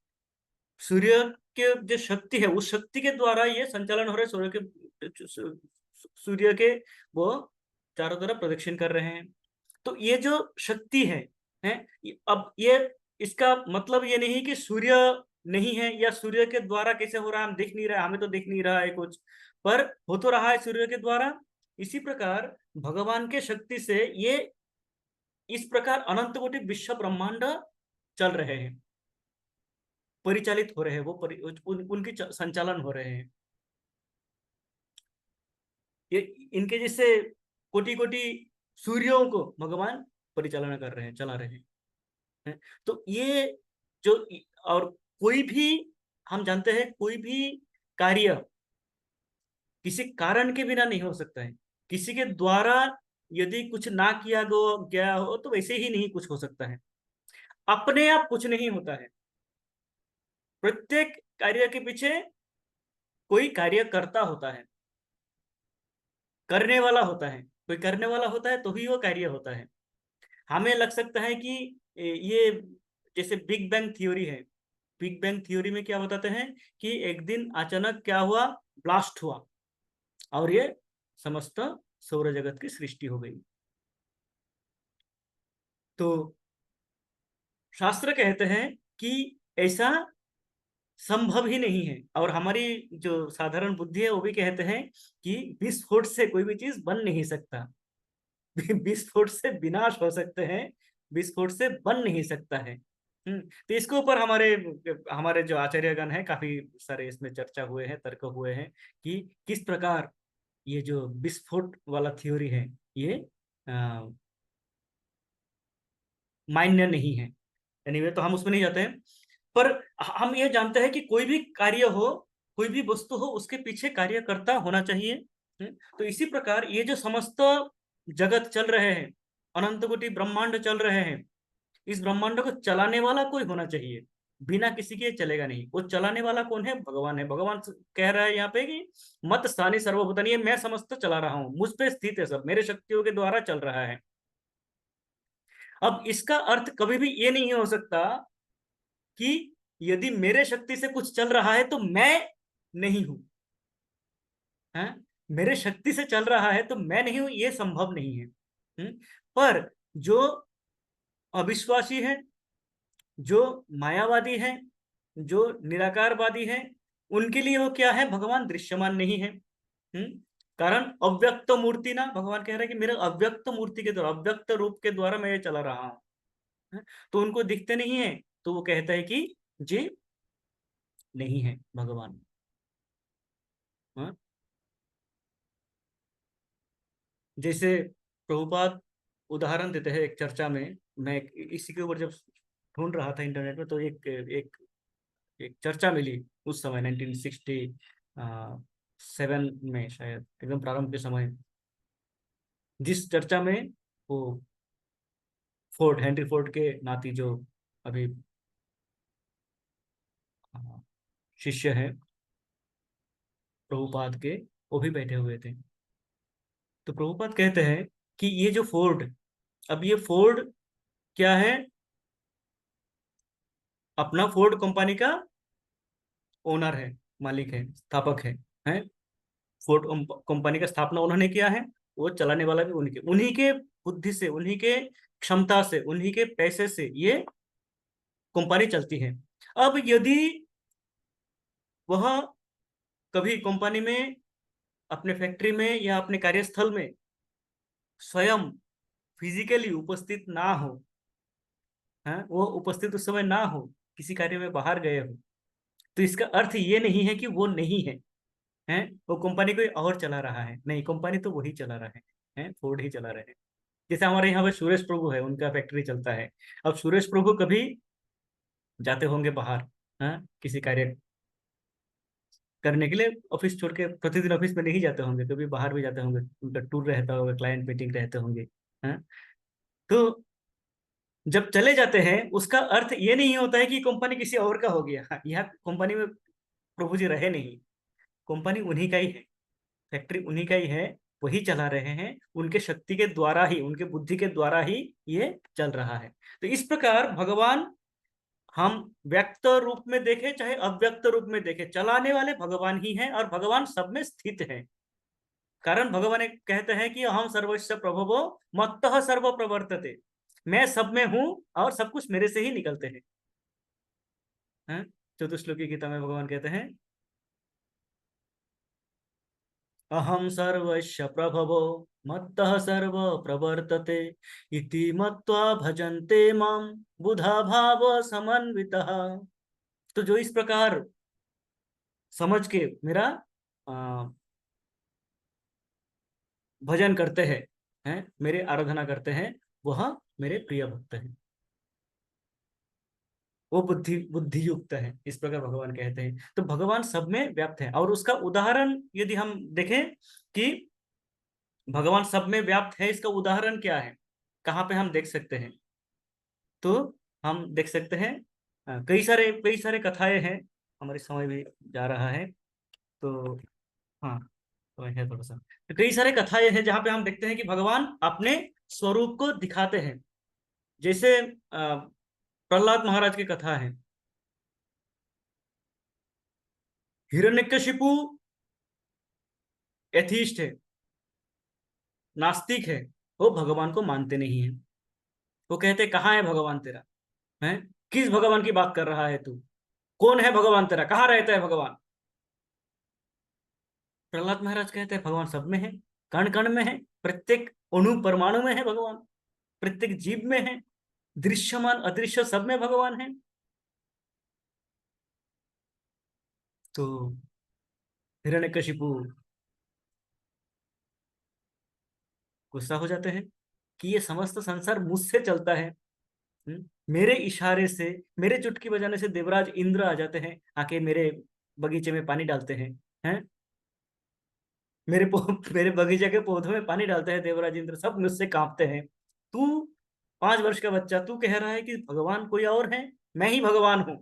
सूर्य के जो शक्ति है, उस शक्ति के द्वारा ये संचालन हो रहा है। सूर्य के वो चारों तरफ प्रदक्षिण कर रहे हैं। तो ये जो शक्ति है, अब ये इसका मतलब ये नहीं कि सूर्य नहीं है या सूर्य के द्वारा कैसे हो रहा है हम देख नहीं रहे, हमें तो दिख नहीं रहा है कुछ, पर हो तो रहा है सूर्य के द्वारा। इसी प्रकार भगवान के शक्ति से ये इस प्रकार अनंत कोटि विश्व ब्रह्मांड चल रहे हैं, परिचालित हो रहे हैं, उनकी संचालन हो रहे हैं। ये इनके जैसे कोटि कोटि सूर्यों को भगवान परिचालन कर रहे हैं, चला रहे हैं। तो ये जो, और कोई भी, हम जानते हैं कोई भी कार्य किसी कारण के बिना नहीं हो सकता है। किसी के द्वारा यदि कुछ ना किया गया हो तो वैसे ही नहीं कुछ हो सकता है। अपने आप कुछ नहीं होता है। प्रत्येक कार्य के पीछे कोई कार्य करता होता है, करने वाला होता है। कोई करने वाला होता है तो ही वो कार्य होता है। हमें लग सकता है कि ये जैसे बिग बैंग थ्योरी है। बिग बैंग थ्योरी में क्या बताते हैं कि एक दिन अचानक क्या हुआ, ब्लास्ट हुआ और ये समस्त सौर जगत की सृष्टि हो गई। तो शास्त्र कहते हैं कि ऐसा संभव ही नहीं है। और हमारी जो साधारण बुद्धि है वो भी कहते हैं कि विस्फोट से कोई भी चीज बन नहीं सकता। विस्फोट से विनाश हो सकते हैं, विस्फोट से बन नहीं सकता है। तो इसके ऊपर हमारे हमारे जो आचार्यगण हैं काफी सारे इसमें चर्चा हुए हैं, तर्क हुए हैं कि किस प्रकार ये जो विस्फोट वाला थ्योरी है ये मान्य नहीं है। एनीवे तो हम उसमें नहीं जाते हैं, पर हम ये जानते हैं कि कोई भी कार्य हो, कोई भी वस्तु हो, उसके पीछे कार्यकर्ता होना चाहिए। तो इसी प्रकार ये जो समस्त जगत चल रहे हैं, अनंत कोटि ब्रह्मांड चल रहे हैं, इस ब्रह्मांड को चलाने वाला कोई होना चाहिए। बिना किसी के चलेगा नहीं। वो चलाने वाला कौन है? भगवान है। भगवान कह रहा है यहाँ पे कि मत स्थानी सर्वभूतानि, मैं समस्त चला रहा हूं, मुझ पे स्थित है सब, मेरे शक्तियों के द्वारा चल रहा है। अब इसका अर्थ कभी भी ये नहीं हो सकता कि यदि मेरे शक्ति से कुछ चल रहा है तो मैं नहीं हूं। है, मेरे शक्ति से चल रहा है तो मैं नहीं हूं, ये संभव नहीं है। पर जो अविश्वासी है, जो मायावादी है, जो निराकारवादी है, उनके लिए वो क्या है? भगवान दृश्यमान नहीं है। कारण अव्यक्त मूर्ति ना, भगवान कह रहे हैं कि मेरे अव्यक्त मूर्ति के द्वारा, अव्यक्त रूप के द्वारा मैं ये चला रहा हूं। तो उनको दिखते नहीं है, तो वो कहता है कि जी नहीं है भगवान। हाँ? जैसे प्रभुपाद उदाहरण देते हैं एक चर्चा में, मैं इसी के ऊपर जब ढूंढ रहा था इंटरनेट में तो एक एक एक चर्चा मिली उस समय 1967 में, शायद एकदम प्रारंभ के समय, जिस चर्चा में वो फोर्ड, हेनरी फोर्ड के नाती जो अभी अ, शिष्य है प्रभुपाद के, वो भी बैठे हुए थे। तो प्रभुपाद कहते हैं कि ये जो फोर्ड, अब ये फोर्ड क्या है? अपना फोर्ड कंपनी का ओनर है, मालिक है, स्थापक है। फोर्ड कंपनी का स्थापना उन्होंने किया है, वो चलाने वाला भी उन्हीं के बुद्धि से, उन्हीं के क्षमता से, उन्हीं के पैसे से ये कंपनी चलती है। अब यदि वह कभी कंपनी में, अपने फैक्ट्री में या अपने कार्यस्थल में स्वयं फिजिकली उपस्थित ना हो, है, वो उपस्थित उस समय ना हो, किसी कार्य में बाहर गए हो, तो इसका अर्थ ये नहीं है कि वो नहीं है। हैं, वो कंपनी कोई और चला रहा है, नहीं, कंपनी तो वही चला रहा है, फोर्ड ही चला रहे हैं। जैसे हमारे यहाँ पे सुरेश प्रभु है, उनका फैक्ट्री चलता है। अब सुरेश प्रभु कभी जाते होंगे बाहर, हाँ, किसी कार्य करने के लिए ऑफिस छोड़ के प्रतिदिन ऑफिस में नहीं जाते होंगे, कभी बाहर भी जाते होंगे, उनका टूर रहता होगा, क्लाइंट मीटिंग रहते होंगे। हाँ, तो जब चले जाते हैं उसका अर्थ ये नहीं होता है कि कंपनी किसी और का हो गया। हाँ, यहाँ कंपनी में प्रभु जी रहे नहीं, कंपनी उन्हीं का ही है, फैक्ट्री उन्हीं का ही है, वही चला रहे हैं, उनके शक्ति के द्वारा ही, उनके बुद्धि के द्वारा ही ये चल रहा है। तो इस प्रकार भगवान, हम व्यक्त रूप में देखें चाहे अव्यक्त रूप में देखें, चलाने वाले भगवान ही हैं और भगवान सब में स्थित है। कारण भगवान एक कहते हैं कि हम सर्वस्व प्रभवो मत्तः सर्व प्रवर्तते, मैं सब में हूं और सब कुछ मेरे से ही निकलते हैं। हैं? चतुश्लोकी गीता में भगवान कहते हैं अहम सर्वस्व प्रभवो मत्तः सर्व प्रवर्तते इति मत्वा भजन्ते माम बुधा भाव समन्वितः। तो जो इस प्रकार समझ के मेरा भजन करते हैं, मेरे आराधना करते हैं, वह मेरे प्रिय भक्त हैं, वो बुद्धि युक्त है, इस प्रकार भगवान कहते हैं। तो भगवान सब में व्याप्त है। और उसका उदाहरण यदि हम देखें कि भगवान सब में व्याप्त है, इसका उदाहरण क्या है, कहाँ पे हम देख सकते हैं, तो हम देख सकते हैं कई सारे कथाएं हैं। हमारे समय भी जा रहा है, तो हाँ, तो है थोड़ा सा। तो कई सारे कथाएं हैं जहाँ पे हम देखते हैं कि भगवान अपने स्वरूप को दिखाते हैं। जैसे प्रहलाद महाराज की कथा है। हिरण्यकशिपु एथीस्ट है, नास्तिक है, वो भगवान को मानते नहीं है। वो कहते कहाँ है भगवान तेरा, है किस भगवान की बात कर रहा है तू, कौन है भगवान तेरा, कहाँ रहता है भगवान। प्रहलाद महाराज कहते हैं भगवान सब में है, कण कण में है, प्रत्येक अणु परमाणु में है भगवान, प्रत्येक जीव में है, दृश्यमान अदृश्य सब में भगवान है। तो हिरण्यकशिपु गुस्सा हो जाते हैं कि ये समस्त संसार मुझसे चलता है। मेरे इशारे से, मेरे चुटकी बजाने से देवराज इंद्र आ जाते हैं, आके मेरे बगीचे में पानी डालते हैं। मेरे बगीचे के पौधों में पानी डालते हैं देवराज इंद्र, सब मुझसे कांपते हैं। तू 5 वर्ष का बच्चा, तू कह रहा है कि भगवान कोई और है, मैं ही भगवान हूं।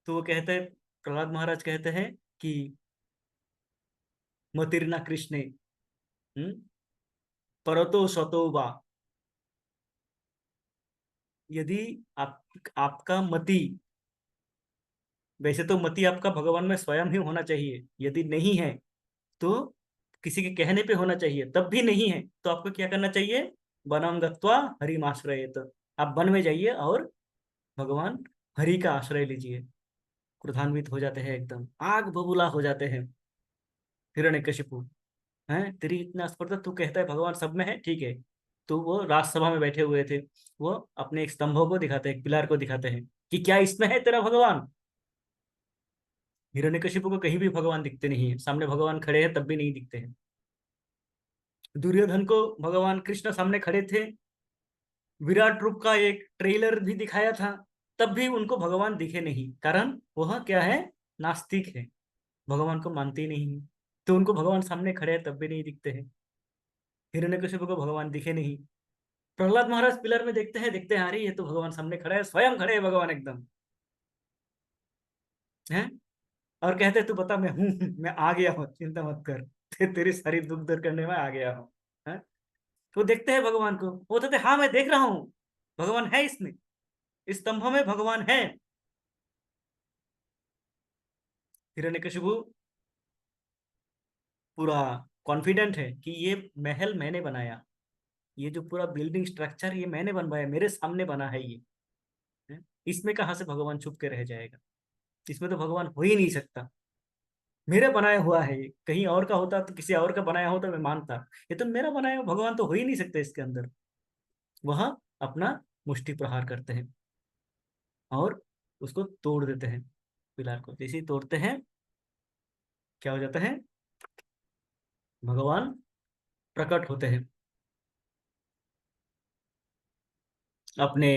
तो वो कहते हैं, प्रहलाद महाराज कहते हैं कि मतिर्ना कृष्णे परतो स्वतो वा। यदि आपका मति, वैसे तो मति आपका भगवान में स्वयं ही होना चाहिए, यदि नहीं है तो किसी के कहने पे होना चाहिए, तब भी नहीं है तो आपको क्या करना चाहिए, वनम गत्वा हरिम आश्रयेत। आप वन में जाइए और भगवान हरि का आश्रय लीजिए। क्रोधान्वित हो जाते हैं, एकदम आग बबूला हो जाते हैं। हिरण्यकशिपु, हैं तेरी इतना स्पर्धा, तू कहता है भगवान सब में है, ठीक है। तो वो राजसभा में बैठे हुए थे, वो अपने एक स्तंभों को दिखाते हैं, एक पिलार को दिखाते हैं कि क्या इसमें है तेरा भगवान। हिरण्यकशिपु को कहीं भी भगवान दिखते नहीं है, सामने भगवान खड़े हैं तब भी नहीं दिखते हैं। दुर्योधन को भगवान कृष्ण सामने खड़े थे, विराट रूप का एक ट्रेलर भी दिखाया था, तब भी उनको भगवान दिखे नहीं। कारण वह क्या है, नास्तिक है, भगवान को मानते ही नहीं है। तो उनको भगवान सामने खड़े हैं तब भी नहीं दिखते हैं। हिरण्यकशिपु को भगवान दिखे नहीं। प्रहलाद महाराज पिलर में देखते हैं, अरे ये तो भगवान सामने खड़ा है, स्वयं खड़े है भगवान एकदम, है। और कहते तू बता, मैं हूं, मैं आ गया हूँ, चिंता मत कर, तेरी सारी दुख दूर करने में आ गया हूँ, है। तो देखते हैं भगवान को, वो कहते हाँ मैं देख रहा हूँ, भगवान है इसमें, इस स्तंभ में भगवान है। हिरण्यकशिपु पूरा कॉन्फिडेंट है कि ये महल मैंने बनाया, ये जो पूरा बिल्डिंग स्ट्रक्चर ये मैंने बनवाया, मेरे सामने बना है ये, है? इसमें कहाँ से भगवान छुप के रह जाएगा, इसमें तो भगवान हो ही नहीं सकता, मेरे बनाया हुआ है ये, कहीं और का होता तो, किसी और का बनाया होता मैं मानता, ये तो मेरा बनाया हुआ, भगवान तो हो ही नहीं सकता इसके अंदर। वह अपना मुष्टि प्रहार करते हैं और उसको तोड़ देते हैं, पिलार को। जैसे ही तोड़ते हैं, क्या हो जाता है, भगवान प्रकट होते हैं अपने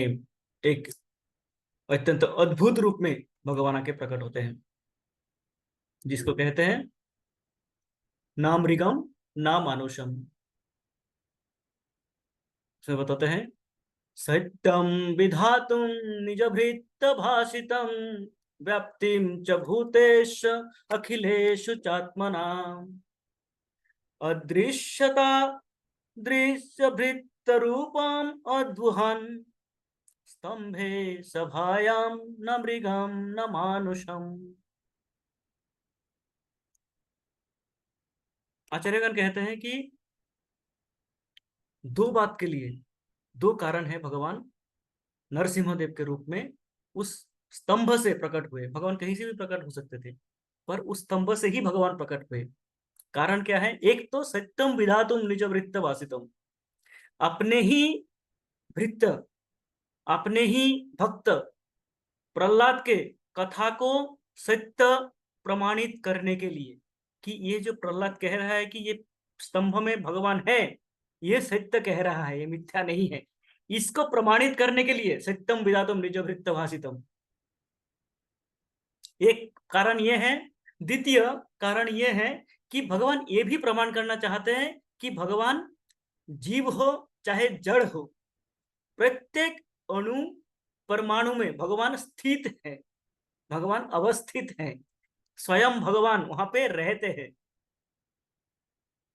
एक अत्यंत अद्भुत रूप में, भगवान आके प्रकट होते हैं। जिसको कहते हैं ना मृगम ना मानुषम। से बताते हैं, सत्यम विधातुम निजभृत भाषितम व्याप्तिम च भूतेश अखिलेषु चात्मना अदृश्यता दृश्यभृत रूपम अद्वहन स्तंभे सभायाम न मृगम न मानुषम। आचार्यगण कहते हैं कि दो बात के लिए दो कारण है भगवान नरसिंह देव के रूप में उस स्तंभ से प्रकट हुए। भगवान कहीं से भी प्रकट हो सकते थे, पर उस स्तंभ से ही भगवान प्रकट हुए। कारण क्या है? एक तो सत्यम विधातुम निज वृत्त वासितम, अपने ही भृत्य, अपने ही भक्त प्रहलाद के कथा को सत्य प्रमाणित करने के लिए, कि ये जो प्रहलाद कह रहा है कि ये स्तंभ में भगवान है, ये सत्य कह रहा है, ये मिथ्या नहीं है, इसको प्रमाणित करने के लिए सत्यम विधातुम निज वृत्त भाषितम, एक कारण ये है। द्वितीय कारण ये है कि भगवान ये भी प्रमाण करना चाहते हैं कि भगवान जीव हो चाहे जड़ हो, प्रत्येक अणु परमाणु में भगवान स्थित है, भगवान अवस्थित है, स्वयं भगवान वहां पे रहते हैं।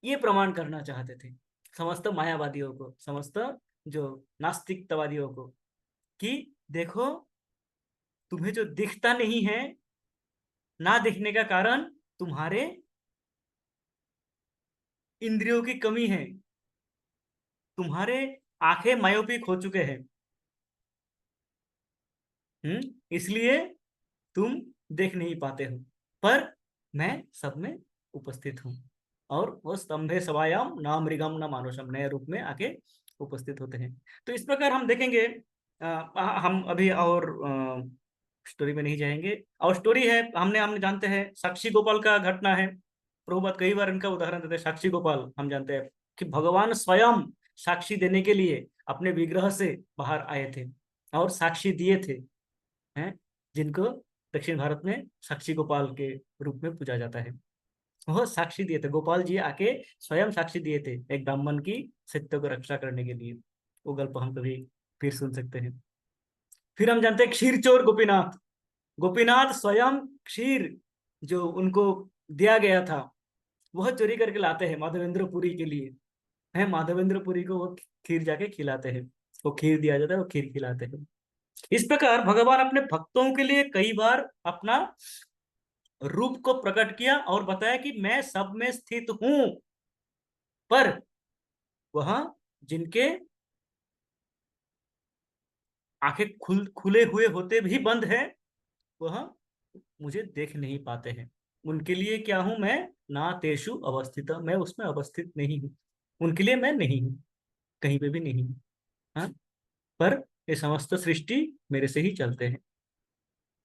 ये प्रमाण करना चाहते थे समस्त मायावादियों को, समस्त जो नास्तिकतावादियों को, कि देखो तुम्हें जो दिखता नहीं है, ना दिखने का कारण तुम्हारे इंद्रियों की कमी है, तुम्हारे आंखें मायोपिक हो चुके हैं, इसलिए तुम देख नहीं पाते हो, पर मैं सब में उपस्थित हूं। और वो स्तंभे सभायाम ना मृगम ना मानुषम, नए रूप में आके उपस्थित होते हैं। तो इस प्रकार हम देखेंगे, हम अभी और स्टोरी में नहीं जाएंगे। और स्टोरी है, हमने हमने जानते हैं साक्षी गोपाल का घटना है। प्रभुपाद कई बार इनका उदाहरण देते हैं। साक्षी गोपाल हम जानते हैं कि भगवान स्वयं साक्षी देने के लिए अपने विग्रह से बाहर आए थे और साक्षी दिए थे, हैं, जिनको दक्षिण भारत में साक्षी गोपाल के रूप में पूजा जाता है। वह साक्षी दिए थे, गोपाल जी आके स्वयं साक्षी दिए थे एक ब्राह्मण की सत्य को रक्षा करने के लिए। वो गल्प हम कभी फिर सुन सकते हैं। फिर हम जानते हैं क्षीर चोर गोपीनाथ। गोपीनाथ स्वयं क्षीर जो उनको दिया गया था वह चोरी करके लाते हैं माधवेंद्रपुरी के लिए, है, माधवेंद्रपुरी को वो खीर जाके खिलाते हैं। वो खीर दिया जाता है, वो खीर खिलाते हैं। इस प्रकार भगवान अपने भक्तों के लिए कई बार अपना रूप को प्रकट किया और बताया कि मैं सब में स्थित हूं, पर वह जिनके आंखें खुले हुए होते भी बंद है, वह मुझे देख नहीं पाते हैं। उनके लिए क्या हूं मैं? ना तेषु अवस्थित, मैं उसमें अवस्थित नहीं हूं, उनके लिए मैं नहीं हूं, कहीं पे भी नहीं हूं। हाँ, पर ये समस्त सृष्टि मेरे से ही चलते हैं।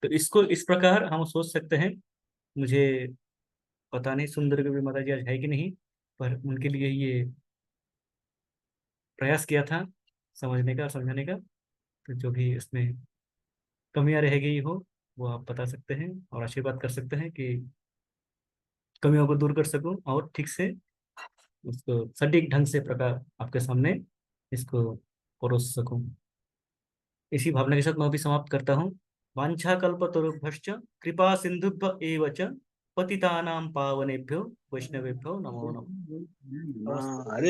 तो इसको इस प्रकार हम सोच सकते हैं। मुझे पता नहीं सुंदर कवि माता जी आज है कि नहीं, पर उनके लिए ये प्रयास किया था समझने का और समझाने का। तो जो भी इसमें कमियां रह गई हो वो आप बता सकते हैं और आशीर्वाद कर सकते हैं कि कमियों को दूर कर सकूं और ठीक से उसको सटीक ढंग से प्रकार आपके सामने इसको परोस सकूं। इसी भावना के साथ मैं अभी समाप्त करता हूँ। वांछा कल्पतरुभ्यश्च कृपा सिंधुभ्य एव च पतितानां पावनेभ्यो वैष्णवेभ्यो नमो नमः। हाँ, अरे